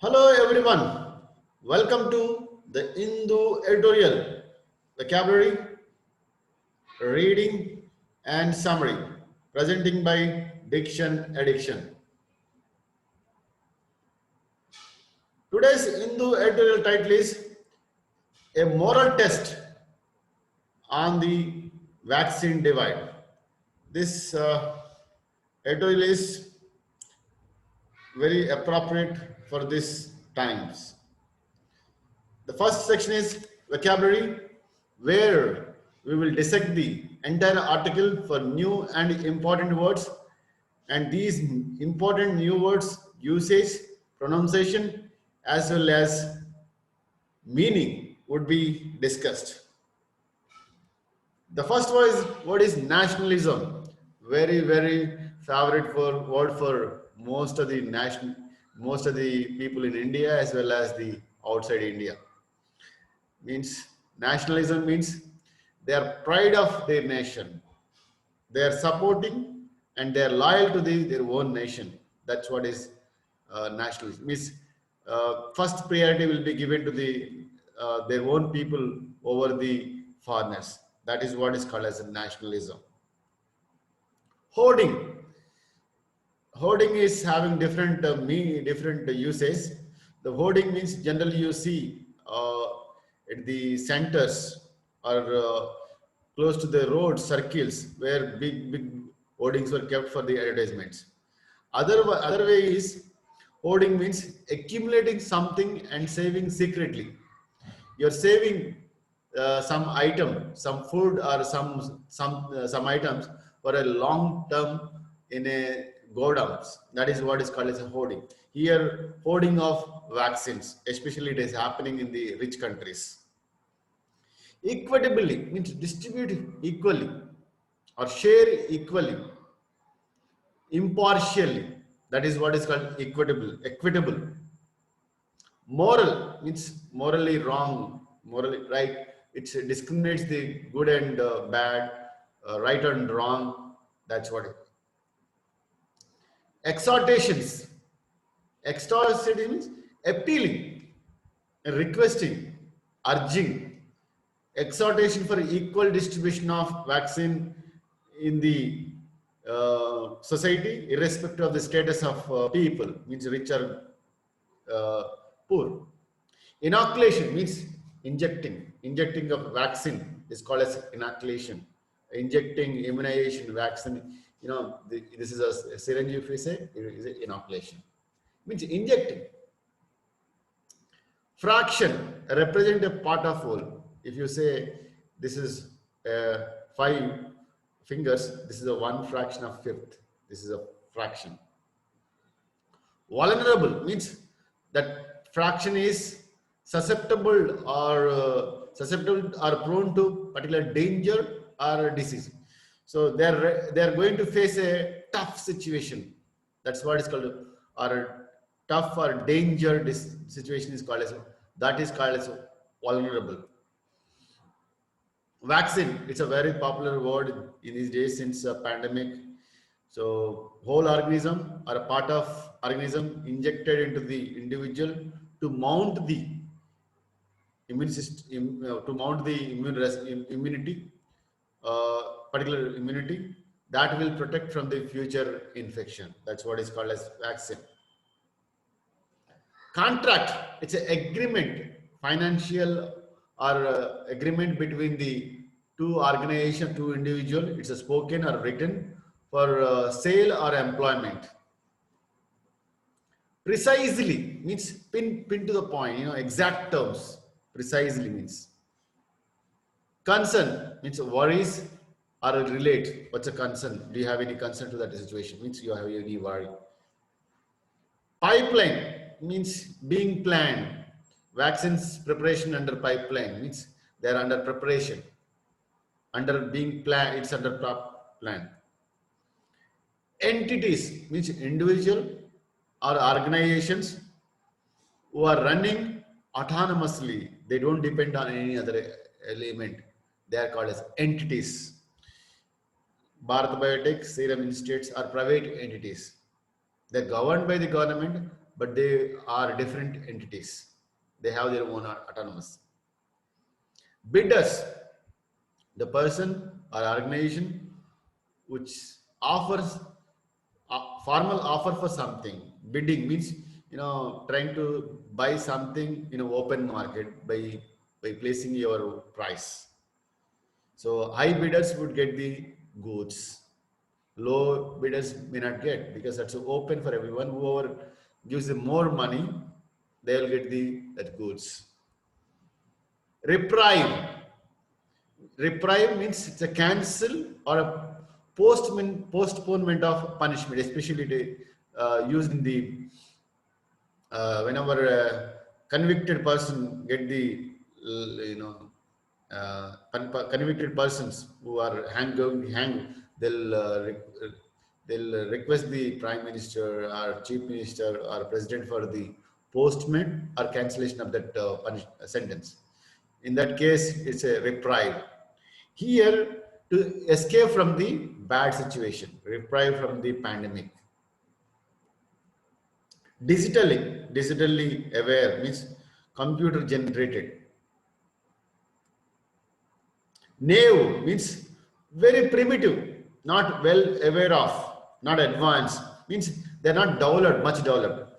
Hello everyone, welcome to the Hindu editorial vocabulary, reading and summary presenting by Diction Addiction. Today's Hindu editorial title is A Moral Test on the Vaccine Divide. This editorial is very appropriate for these times. The first section is vocabulary, where we will dissect the entire article for new and important words, and these important new words usage, pronunciation, as well as meaning would be discussed. The first word is nationalism. Very favorite for word for most of the people in India as well as the outside India. Means nationalism means they are pride of their nation. They are supporting and they are loyal to their own nation. That's what is nationalism. Means first priority will be given to their own people over the foreigners. That is what is called as nationalism. Hoarding. Hoarding is having different uses. The hoarding means generally you see at the centers or close to the road circles where big hoardings were kept for the advertisements. Other way is hoarding means accumulating something and saving secretly. You're saving some item, some food or some items for a long term in a godowns. That is what is called as a hoarding. Here, hoarding of vaccines, especially it is happening in the rich countries. Equitably means distribute equally or share equally. Impartially, that is what is called equitable. Moral means morally wrong, morally right. It discriminates the good and bad, right and wrong. That's what it. Exhortations. Exhortation means appealing, requesting, urging. Exhortation for equal distribution of vaccine in the society, irrespective of the status of people, means rich or poor. Inoculation means injecting of vaccine is called as inoculation. Injecting immunization vaccine, this is a syringe. If we say it is inoculation, means injecting. Fraction represent a part of whole. If you say this is 5 fingers, this is a one fraction of fifth. This is a fraction. Vulnerable means that fraction is susceptible or prone to particular danger or disease. So they're going to face a tough situation. That's what is called, or tough or danger situation is called as, that is called as vulnerable. Vaccine, it's a very popular word in these days since pandemic. So whole organism or a part of organism injected into the individual to mount the immune system, to mount the immunity, particular immunity that will protect from the future infection. That's what is called as vaccine. Contract, it's an agreement, financial or agreement between the two organization, two individual. It's a spoken or written for sale or employment. Precisely means pin to the point, exact terms. Precisely means. Concern means worries or relate. What's a concern? Do you have any concern to that situation? Means you have any worry. Pipeline means being planned. Vaccines preparation under pipeline means they're under preparation. Under being planned, it's under plan. Entities means individual or organizations who are running autonomously. They don't depend on any other element. They are called as entities. Bharat Biotech, Serum Institutes are private entities. They're governed by the government, but they are different entities. They have their own autonomous. Bidders, the person or organization which offers a formal offer for something. Bidding means, trying to buy something in an open market by placing your price. So high bidders would get the goods. Low bidders may not get, because that's open for everyone. Whoever gives them more money, they will get the that goods. Reprieve. Reprieve means it's a cancel or a postponement of punishment, especially used in the whenever a convicted person get the convicted persons who are hanged, they'll request the prime minister or chief minister or president for the postponement or cancellation of that sentence. In that case, it's a reprieve. Here, to escape from the bad situation, reprieve from the pandemic. Digitally aware means computer generated. Naive means very primitive, not well aware of, not advanced, means they're not developed, much developed.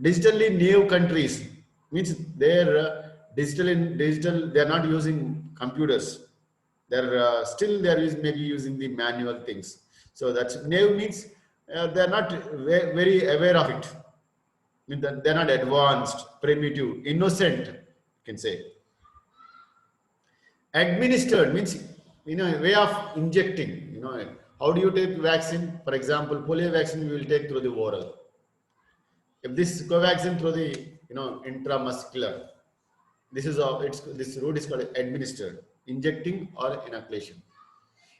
Digitally naive countries means they're digital, they're not using computers. They're still they're maybe using the manual things. So that's naive means they're not very aware of it. I mean, they're not advanced, primitive, innocent, you can say. Administered means, a way of injecting. How do you take vaccine? For example, polio vaccine we will take through the oral. If this covaxin through the intramuscular, this route is called administered, injecting or inoculation.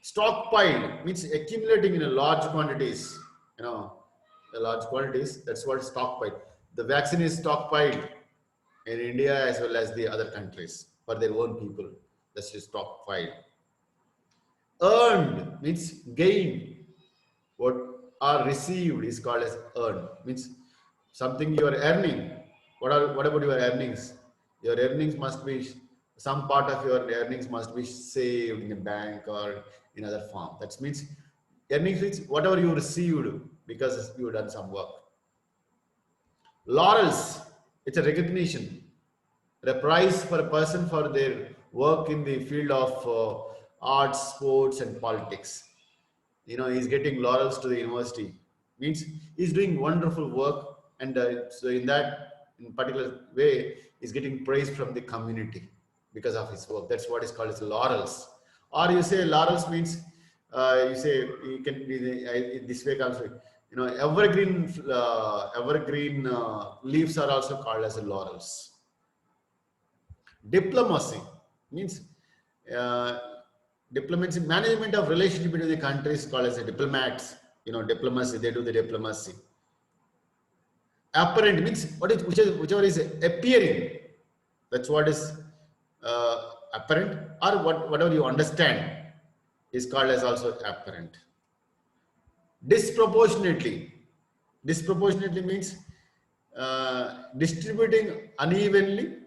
Stockpiled means accumulating in a large quantities. Large quantities. That's what stockpiled. The vaccine is stockpiled in India as well as the other countries for their own people. That's just stockpiled. Earned means gain. What are received is called as earned. Means something you are earning. What about your earnings? Your earnings must be, some part of your earnings must be saved in a bank or in other form. That means earnings means whatever you received because you done some work. Laurels, it's a recognition, a prize for a person for their work in the field of arts, sports, and politics. He's getting laurels to the university. Means he's doing wonderful work, and so in particular way, he's getting praise from the community because of his work. That's what is called as laurels. Or you say laurels means you say you can be this way also. Evergreen leaves are also called as laurels. Diplomacy means diplomacy, management of relationship between the countries called as a diplomats. Diplomacy, they do the diplomacy. Apparent means whichever is appearing. That's what is apparent, or whatever you understand is called as also apparent. Disproportionately means distributing unevenly,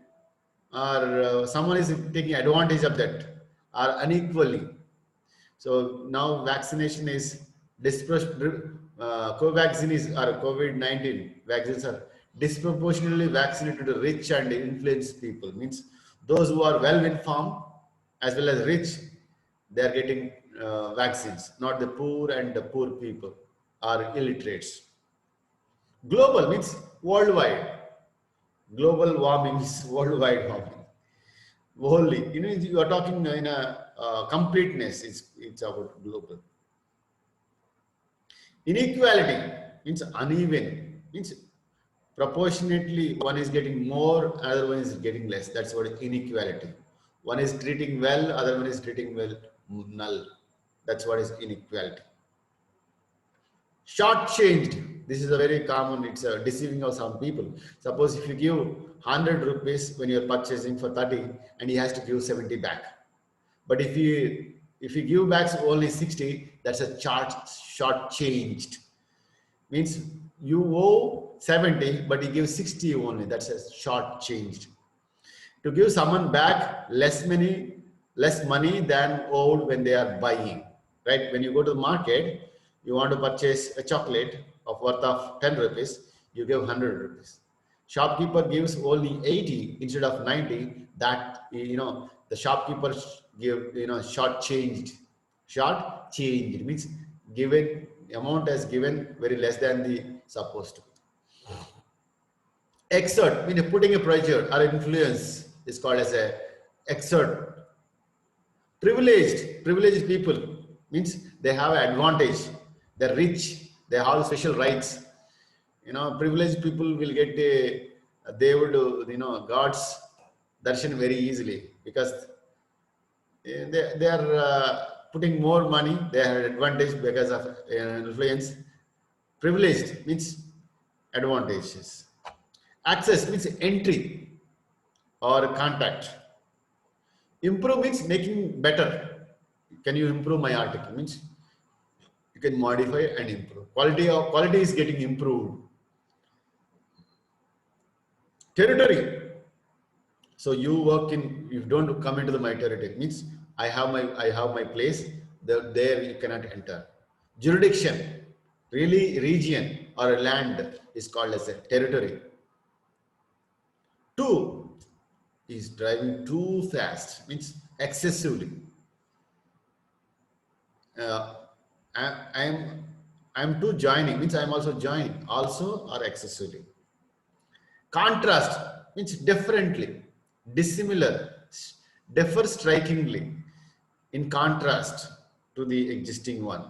or someone is taking advantage of that, or unequally. So now vaccination is Covaxin is, or COVID-19 vaccines are disproportionately vaccinated to rich and influenced people. Means those who are well informed as well as rich, they are getting vaccines, not the poor and the poor people or illiterates. Global means worldwide. Global warming is worldwide warming. Wholly, you are talking in a completeness. It's about global. Inequality means uneven. Means proportionately one is getting more, other one is getting less. That's what is inequality. One is treating well, other one is treating well null. That's what is inequality. Short-changed. This is a very common, it's a deceiving of some people. Suppose if you give 100 rupees when you're purchasing for 30 and he has to give 70 back. But if you give back only 60, that's a short-changed. Means you owe 70, but he gives 60 only. That's a short changed. To give someone back less money than owed when they are buying. Right? When you go to the market, you want to purchase a chocolate of worth of 10 rupees, you give 100 rupees. Shopkeeper gives only 80 instead of 90. That, the shopkeeper give, short changed. Short changed means given amount as given very less than the supposed to. Exert means putting a pressure or influence is called as a exert. Privileged people means they have an advantage. They're rich. They have special rights. Privileged people will get they would God's darshan very easily because they are putting more money. They have advantage because of influence. Privileged means advantages. Access means entry or contact. Improve means making better. Can you improve my article? Means you can modify and improve. Quality is getting improved. Territory. So you don't come into my territory. Means I have my place. There you cannot enter. Jurisdiction. Really, region or land is called as a territory. Two is driving too fast. Means excessively. uh, I'm too joining means I'm also joining also or excessively. Contrast means differently, dissimilar, differ strikingly. In contrast to the existing one,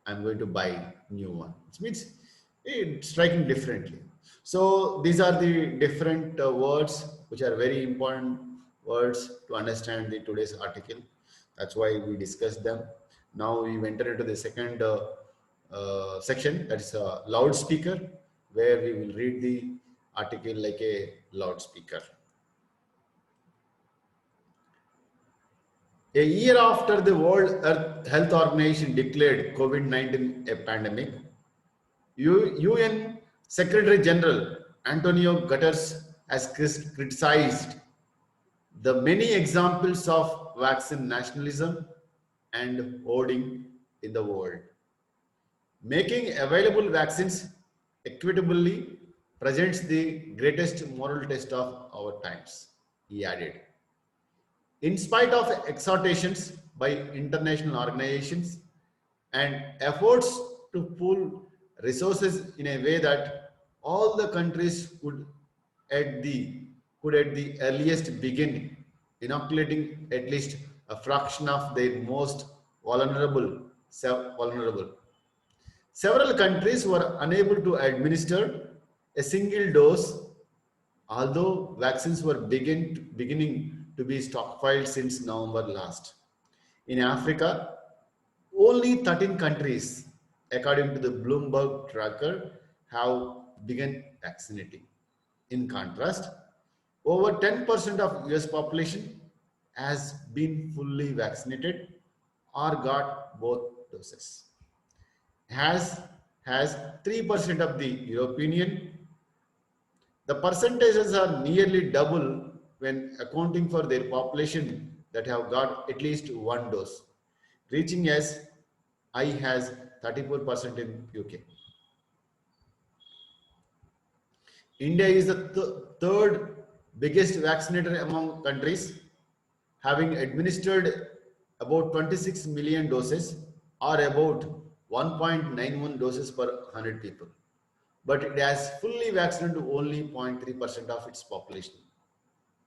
I'm going to buy new one. It means it's striking differently. So these are the different words which are very important words to understand the today's article. That's why we discussed them. Now we enter into the second section, that is a loudspeaker, where we will read the article like a loudspeaker. A year after the World Health Organization declared COVID-19 a pandemic, UN Secretary General Antonio Guterres has criticized the many examples of vaccine nationalism and hoarding in the world. Making available vaccines equitably presents the greatest moral test of our times, he added. In spite of exhortations by international organizations and efforts to pool resources in a way that all the countries could at the earliest begin inoculating at least a fraction of their most vulnerable. Several countries were unable to administer a single dose, although vaccines were beginning to be stockpiled since November last. In Africa, only 13 countries, according to the Bloomberg tracker, have begun vaccinating. In contrast, over 10% of US population has been fully vaccinated or got both doses. Has 3% of the European Union. The percentages are nearly double when accounting for their population that have got at least one dose, reaching as high as 34% in UK. India is the third biggest vaccinator among countries, having administered about 26 million doses or about 1.91 doses per 100 people. But it has fully vaccinated only 0.3% of its population.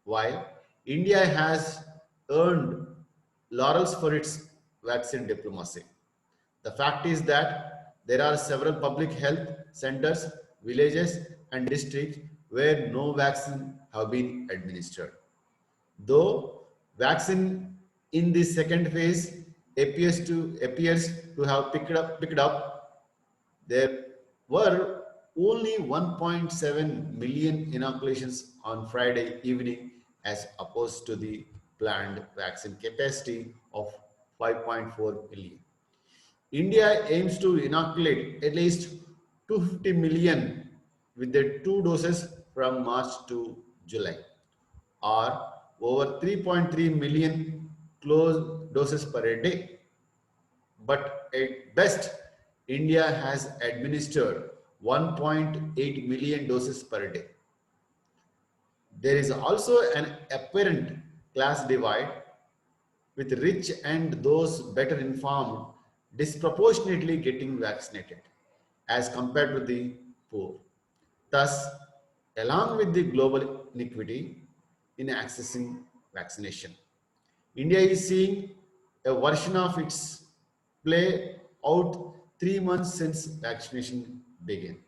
While India has earned laurels for its vaccine diplomacy. The fact is that there are several public health centers, villages, and districts where no vaccine have been administered. Though vaccine in the second phase appears to have picked up, there were only 1.7 million inoculations on Friday evening as opposed to the planned vaccine capacity of 5.4 million. India aims to inoculate at least 250 million with the 2 doses from March to July, or over 3.3 million close doses per day. But at best, India has administered 1.8 million doses per day. There is also an apparent class divide, with rich and those better informed disproportionately getting vaccinated as compared to the poor. Thus, along with the global inequity in accessing vaccination, India is seeing a version of its play out 3 months since vaccination began.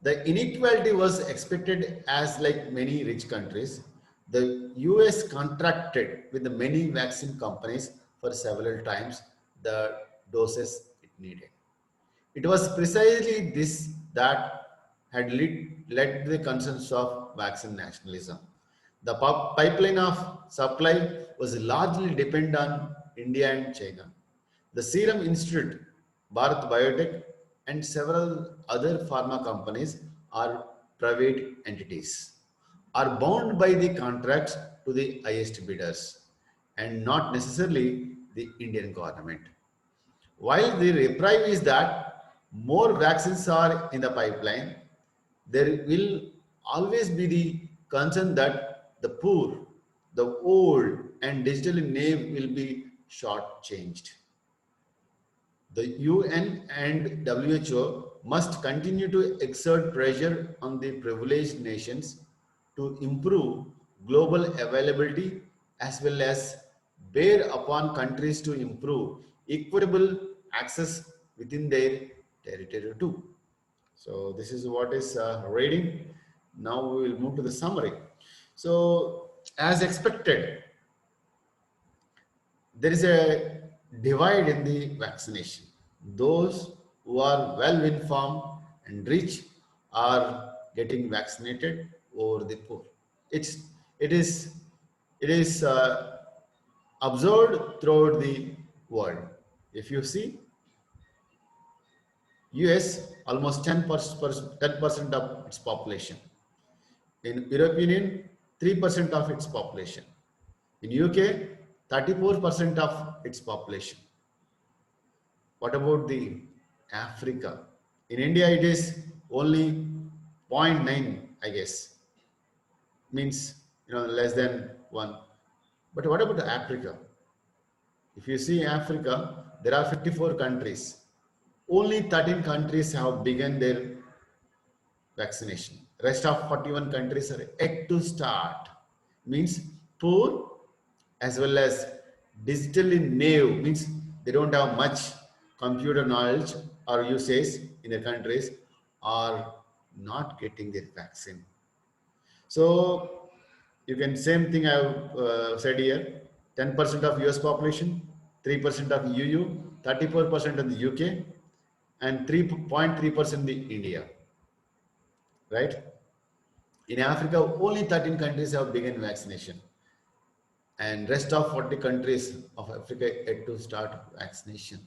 The inequality was expected, as like many rich countries, the US contracted with the many vaccine companies for several times the doses it needed. It was precisely this that had led to the concerns of vaccine nationalism. The pipeline of supply was largely dependent on India and China. The Serum Institute, Bharat Biotech, and several other pharma companies are private entities, are bound by the contracts to the highest bidders and not necessarily the Indian government. While the reprieve is that more vaccines are in the pipeline, there will always be the concern that the poor, the old, and digitally naive will be shortchanged. The UN and WHO must continue to exert pressure on the privileged nations to improve global availability, as well as bear upon countries to improve equitable access within their territory too. So this is what is reading. Now we will move to the summary. So as expected, there is a divide in the vaccination. Those who are well informed and rich are getting vaccinated over the poor. It's it is it is observed throughout the world. If you see, US almost 10% of its population. In European Union, 3% of its population. In UK, 34% of its population. What about the Africa? In India, it is only zero point 0.9, I guess. Means, less than 1. But what about Africa? If you see Africa, there are 54 countries. Only 13 countries have begun their vaccination. Rest of 41 countries are yet to start. Means poor as well as digitally naive, means they don't have much computer knowledge or usage in their countries, are not getting their vaccine. So you can, same thing I have said here, 10% of US population, 3% of EU, 34% in the UK, and 3.3% in India, right? In Africa, only 13 countries have begun vaccination, and rest of 40 countries of Africa yet to start vaccination.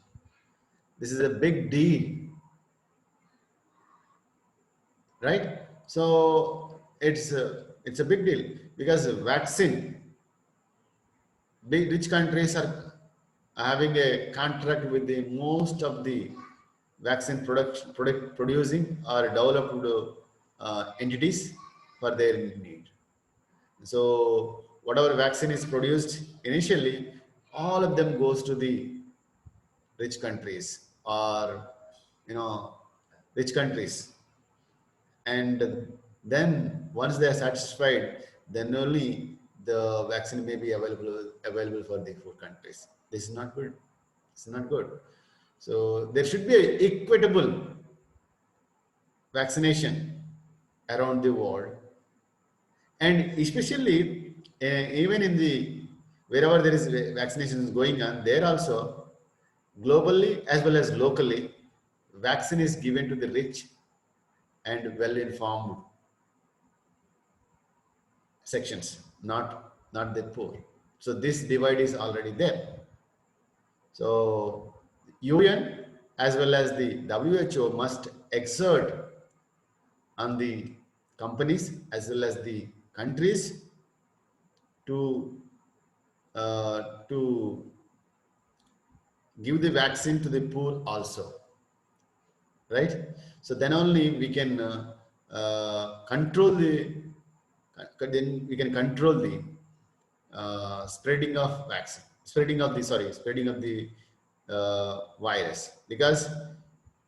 This is a big deal, right? So it's a big deal because vaccine, big rich countries are having a contract with the most of the vaccine product producing or developed entities for their need. So whatever vaccine is produced initially, all of them goes to the rich countries, or you know rich countries, and then once they are satisfied, then only the vaccine may be available for the poor countries. This is not good. It's not good. So there should be an equitable vaccination around the world, and especially even in the wherever there is vaccination is going on, there also globally as well as locally, vaccine is given to the rich and well informed sections, not the poor. So this divide is already there. So UN as well as the WHO must exert on the companies as well as the countries to to give the vaccine to the poor also, right? So then only we can control the then we can control the spreading of vaccine, spreading of the virus. Because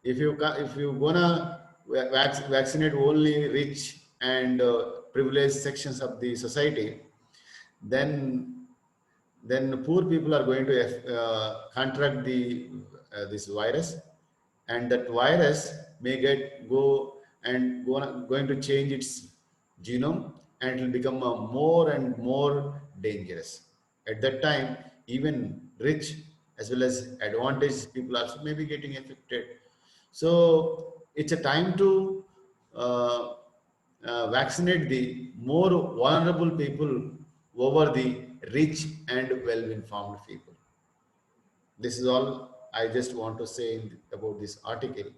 if you gonna vaccinate only rich and privileged sections of the society, then poor people are going to contract the this virus, and that virus may going to change its genome, and it will become more and more dangerous. At that time, even rich as well as advantaged people also may be getting affected. So it's a time to uh, vaccinate the more vulnerable people over the rich and well-informed people. This is all I just want to say about this article.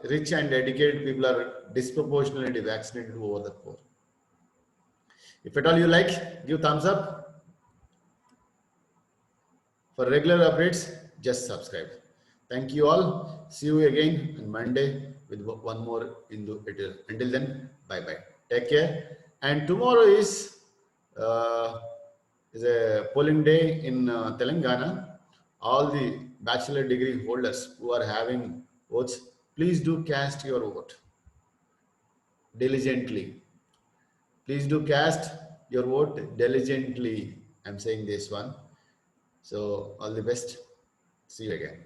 Rich and educated people are disproportionately vaccinated over the poor. If at all you like, give thumbs up. For regular updates, just subscribe. Thank you all. See you again on Monday with one more Hindu editorial. Until then, bye bye. Take care. And tomorrow uh, is a polling day in Telangana. All the bachelor degree holders who are having votes, please do cast your vote diligently. Please do cast your vote diligently. I'm saying this one. So all the best. See you again.